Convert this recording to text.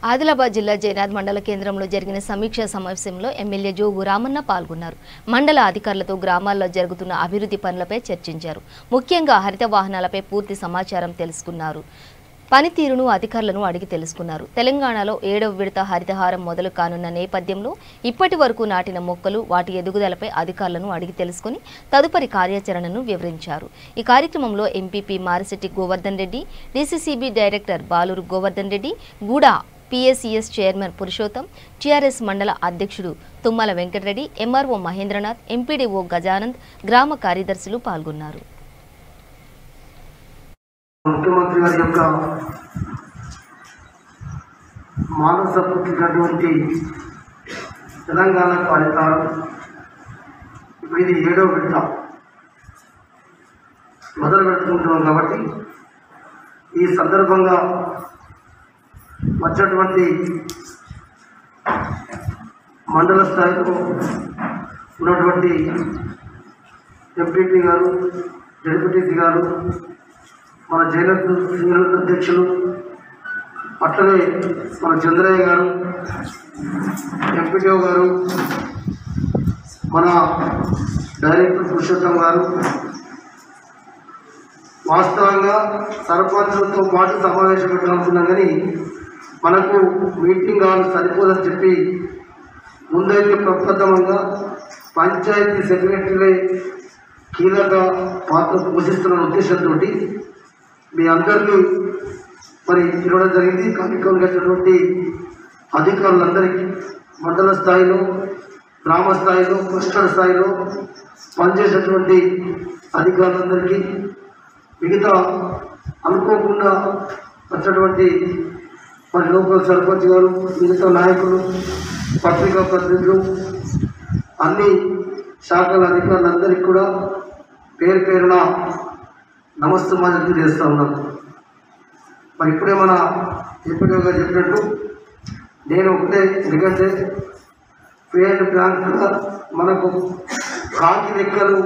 ఆదిలాబాద్ జిల్లా జైనాథ్ మండల కేంద్రంలో జరిగిన సమీక్షా సమావేశంలో ఎమ్మెల్యే జోగు రామన్న పాల్గొన్నారు. మండల అధికారులతో గ్రామాల్లో జరుగుతున్న అభివృద్ధి పనులపై చర్చించారు. ముఖ్యంగా హరిత వాహనాలపై పూర్తి సమాచారం తెలుసుకున్నారు. పనితీరును అధికారులను అడిగి తెలుసుకున్నారు. తెలంగాణలో 7వ విడత హరితహారం మొదలు కానున్న నేపథ్యంలో ఇప్పటి వరకు నాటిన మొక్కలు వాటి ఎదుగుదలపై అధికారులను అడిగి తెలుసుకుని తదుపరి కార్యాచరణను వివరించారు. ఈ కార్యక్రమంలో MPP Marisetti Govardhan Reddy, DCCB director Baluru Govardhan Reddy, గూడా PSCS చైర్మన్ పురుషోత్తం, టీఆర్ఎస్ మండల అధ్యక్షుడు తుమ్మల వెంకటరెడ్డి, ఎంఆర్ఓ మహేంద్రనాథ్, ఎంపీడీఓ గజానంద్, గ్రామ కార్యదర్శులు పాల్గొన్నారు. ముఖ్యమంత్రి గారి యొక్క మానస పుట్టినటువంటి తెలంగాణ హరితహారం ఇప్పుడు ఇది 7వ విడత మొదలు పెట్టుకుంటున్నాం కాబట్టి ఈ సందర్భంగా వచ్చినటువంటి మండల స్థాయిలో ఉన్నటువంటి ఎంపీపీ గారు, జడ్పీటీసీ గారు, మన జైనత్ సింగల్ అధ్యక్షులు, అట్లనే మన చంద్రయ్య గారు, ఎంపీటీఓ గారు, మన డైరెక్టర్ పురుషోత్తం గారు, వాస్తవంగా సర్పంచులతో పాటు సమావేశం పెట్టాలనుకున్నాం కానీ మనకు మీటింగ్ హాల్ సరిపోదని చెప్పి ముందైతే ప్రప్రథమంగా పంచాయతీ సెక్రటరీలే కీలక పాత్ర పోషిస్తున్న ఉద్దేశంతో మీ అందరినీ మరి పిలవడం జరిగింది. కార్యక్రమం చేసినటువంటి అధికారులందరికీ మండల స్థాయిలో, గ్రామ స్థాయిలో, క్లస్టర్ స్థాయిలో పనిచేసేటువంటి అధికారులందరికీ, మిగతా అనుకోకుండా వచ్చినటువంటి మరి లోకల్ సర్పంచ్ గారు, మిగతా నాయకులు, పత్రికా ప్రతినిధులు, అన్ని శాఖల అధికారులందరికీ కూడా పేరు పేరున నమస్తమాజం చేస్తూ ఉన్నాం. మరి ఇప్పుడే మన ఎంపీడీఓ గారు చెప్పినట్టు నేను ఒకటే, ఎందుకంటే పే అండ్ ప్లాన్గా మనకు కాకి లెక్కలు